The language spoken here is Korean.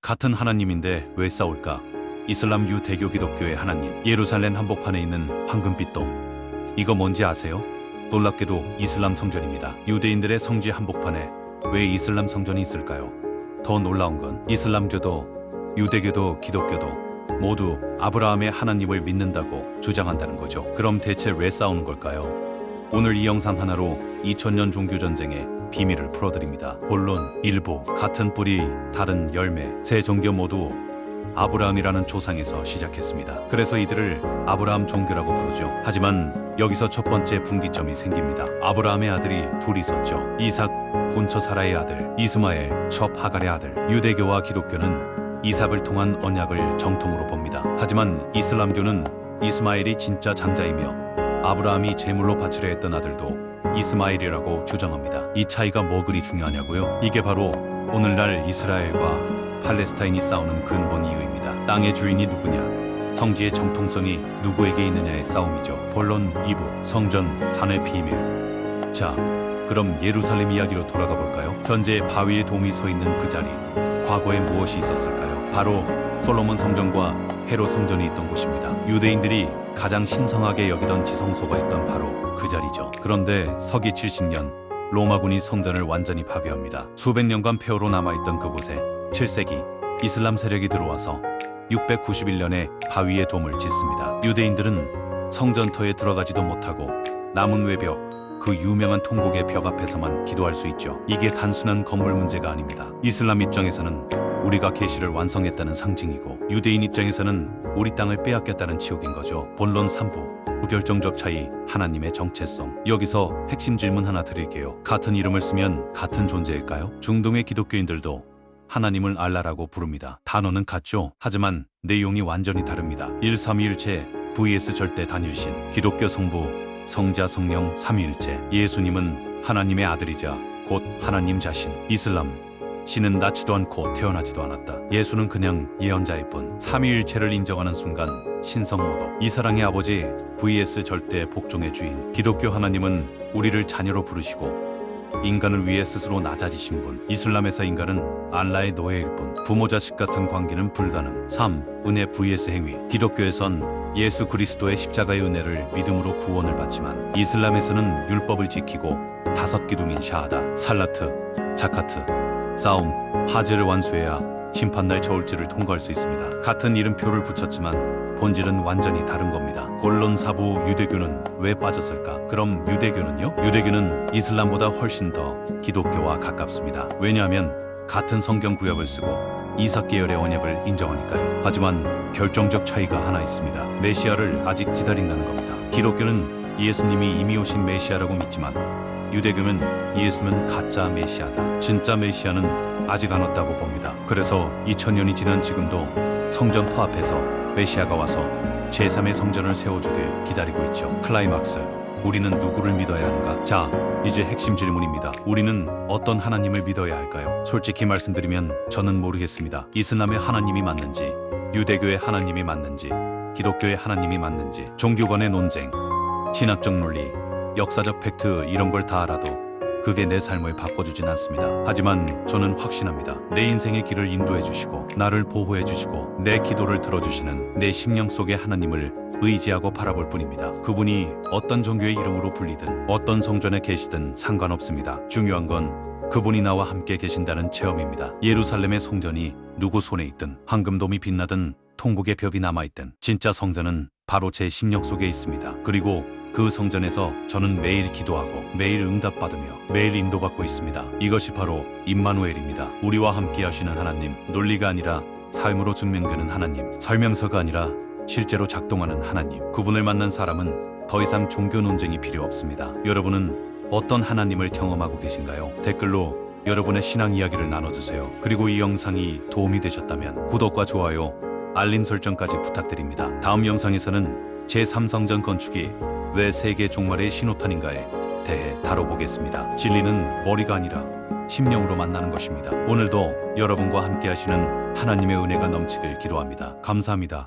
같은 하나님인데 왜 싸울까? 이슬람 유대교 기독교의 하나님, 예루살렘 한복판에 있는 황금빛 돔. 이거 뭔지 아세요? 놀랍게도 이슬람 성전입니다. 유대인들의 성지 한복판에 왜 이슬람 성전이 있을까요? 더 놀라운 건 이슬람교도, 유대교도, 기독교도 모두 아브라함의 하나님을 믿는다고 주장한다는 거죠. 그럼 대체 왜 싸우는 걸까요? 오늘 이 영상 하나로 2000년 종교전쟁의 비밀을 풀어드립니다. 본론, 일부, 같은 뿌리, 다른 열매, 세 종교 모두 아브라함이라는 조상에서 시작했습니다. 그래서 이들을 아브라함 종교라고 부르죠. 하지만 여기서 첫 번째 분기점이 생깁니다. 아브라함의 아들이 둘 있었죠. 이삭, 본처 사라의 아들, 이스마엘, 첩 하갈의 아들. 유대교와 기독교는 이삭을 통한 언약을 정통으로 봅니다. 하지만 이슬람교는 이스마엘이 진짜 장자이며 아브라함이 제물로 바치려 했던 아들도 이스마엘이라고 주장합니다. 이 차이가 뭐 그리 중요하냐고요? 이게 바로 오늘날 이스라엘과 팔레스타인이 싸우는 근본 이유입니다. 땅의 주인이 누구냐, 성지의 정통성이 누구에게 있느냐의 싸움이죠. 본론 2부, 성전, 산의 비밀. 자, 그럼 예루살렘 이야기로 돌아가 볼까요? 현재 바위에 돔이 서 있는 그 자리, 과거에 무엇이 있었을까요? 바로 솔로몬 성전과 헤롯 성전이 있던 곳입니다. 유대인들이 가장 신성하게 여기던 지성소가 있던 바로 그 자리죠. 그런데 서기 70년 로마군이 성전을 완전히 파괴합니다. 수백 년간 폐허로 남아있던 그곳에 7세기 이슬람 세력이 들어와서 691년에 바위에 돔을 짓습니다. 유대인들은 성전터에 들어가지도 못하고 남은 외벽, 그 유명한 통곡의 벽 앞에서만 기도할 수 있죠. 이게 단순한 건물 문제가 아닙니다. 이슬람 입장에서는 우리가 계시를 완성했다는 상징이고, 유대인 입장에서는 우리 땅을 빼앗겼다는 치욕인 거죠. 본론 3부, 무결정적 차이, 하나님의 정체성. 여기서 핵심 질문 하나 드릴게요. 같은 이름을 쓰면 같은 존재일까요? 중동의 기독교인들도 하나님을 알라라고 부릅니다. 단어는 같죠. 하지만 내용이 완전히 다릅니다. 1, 3위일체 vs 절대 단일신. 기독교 성부, 성자, 성령, 삼위일체. 예수님은 하나님의 아들이자 곧 하나님 자신. 이슬람, 신은 낳지도 않고 태어나지도 않았다. 예수는 그냥 예언자일 뿐. 삼위일체를 인정하는 순간 신성모독. 이사랑의 아버지 vs 절대 복종의 주인. 기독교 하나님은 우리를 자녀로 부르시고 인간을 위해 스스로 낮아지신 분. 이슬람에서 인간은 알라의 노예일 뿐. 부모 자식 같은 관계는 불가능. 3. 은혜 vs 행위. 기독교에선 예수 그리스도의 십자가의 은혜를 믿음으로 구원을 받지만 이슬람에서는 율법을 지키고 5 기둥인 샤하다, 살라트, 자카트, 싸움, 하제를 완수해야 심판날 저울질을 통과할 수 있습니다. 같은 이름표를 붙였지만 본질은 완전히 다른 겁니다. 본론 4부, 유대교는 왜 빠졌을까? 그럼 유대교는요? 유대교는 이슬람보다 훨씬 더 기독교와 가깝습니다. 왜냐하면 같은 성경 구약을 쓰고 이삭 계열의 언약을 인정하니까요. 하지만 결정적 차이가 하나 있습니다. 메시아를 아직 기다린다는 겁니다. 기독교는 예수님이 이미 오신 메시아라고 믿지만 유대교는 예수는 가짜 메시아다, 진짜 메시아는 아직 안 왔다고 봅니다. 그래서 2000년이 지난 지금도 성전터 앞에서 메시아가 와서 제3의 성전을 세워주길 기다리고 있죠. 클라이막스, 우리는 누구를 믿어야 하는가? 자, 이제 핵심 질문입니다. 우리는 어떤 하나님을 믿어야 할까요? 솔직히 말씀드리면 저는 모르겠습니다. 이슬람의 하나님이 맞는지, 유대교의 하나님이 맞는지, 기독교의 하나님이 맞는지. 종교 간의 논쟁, 신학적 논리, 역사적 팩트 이런 걸 다 알아도 그게 내 삶을 바꿔주진 않습니다. 하지만 저는 확신합니다. 내 인생의 길을 인도해 주시고 나를 보호해 주시고 내 기도를 들어주시는 내 심령 속의 하나님을 의지하고 바라볼 뿐입니다. 그분이 어떤 종교의 이름으로 불리든 어떤 성전에 계시든 상관없습니다. 중요한 건 그분이 나와 함께 계신다는 체험입니다. 예루살렘의 성전이 누구 손에 있든, 황금돔이 빛나든 통곡의 벽이 남아있든 진짜 성전은 바로 제 심령 속에 있습니다. 그리고 그 성전에서 저는 매일 기도하고 매일 응답받으며 매일 인도받고 있습니다. 이것이 바로 임마누엘입니다. 우리와 함께 하시는 하나님. 논리가 아니라 삶으로 증명되는 하나님. 설명서가 아니라 실제로 작동하는 하나님. 그분을 만난 사람은 더 이상 종교 논쟁이 필요 없습니다. 여러분은 어떤 하나님을 경험하고 계신가요? 댓글로 여러분의 신앙 이야기를 나눠주세요. 그리고 이 영상이 도움이 되셨다면 구독과 좋아요, 알림 설정까지 부탁드립니다. 다음 영상에서는 제3성전 건축이 왜 세계 종말의 신호탄인가에 대해 다뤄보겠습니다. 진리는 머리가 아니라 심령으로 만나는 것입니다. 오늘도 여러분과 함께 하시는 하나님의 은혜가 넘치길 기도합니다. 감사합니다.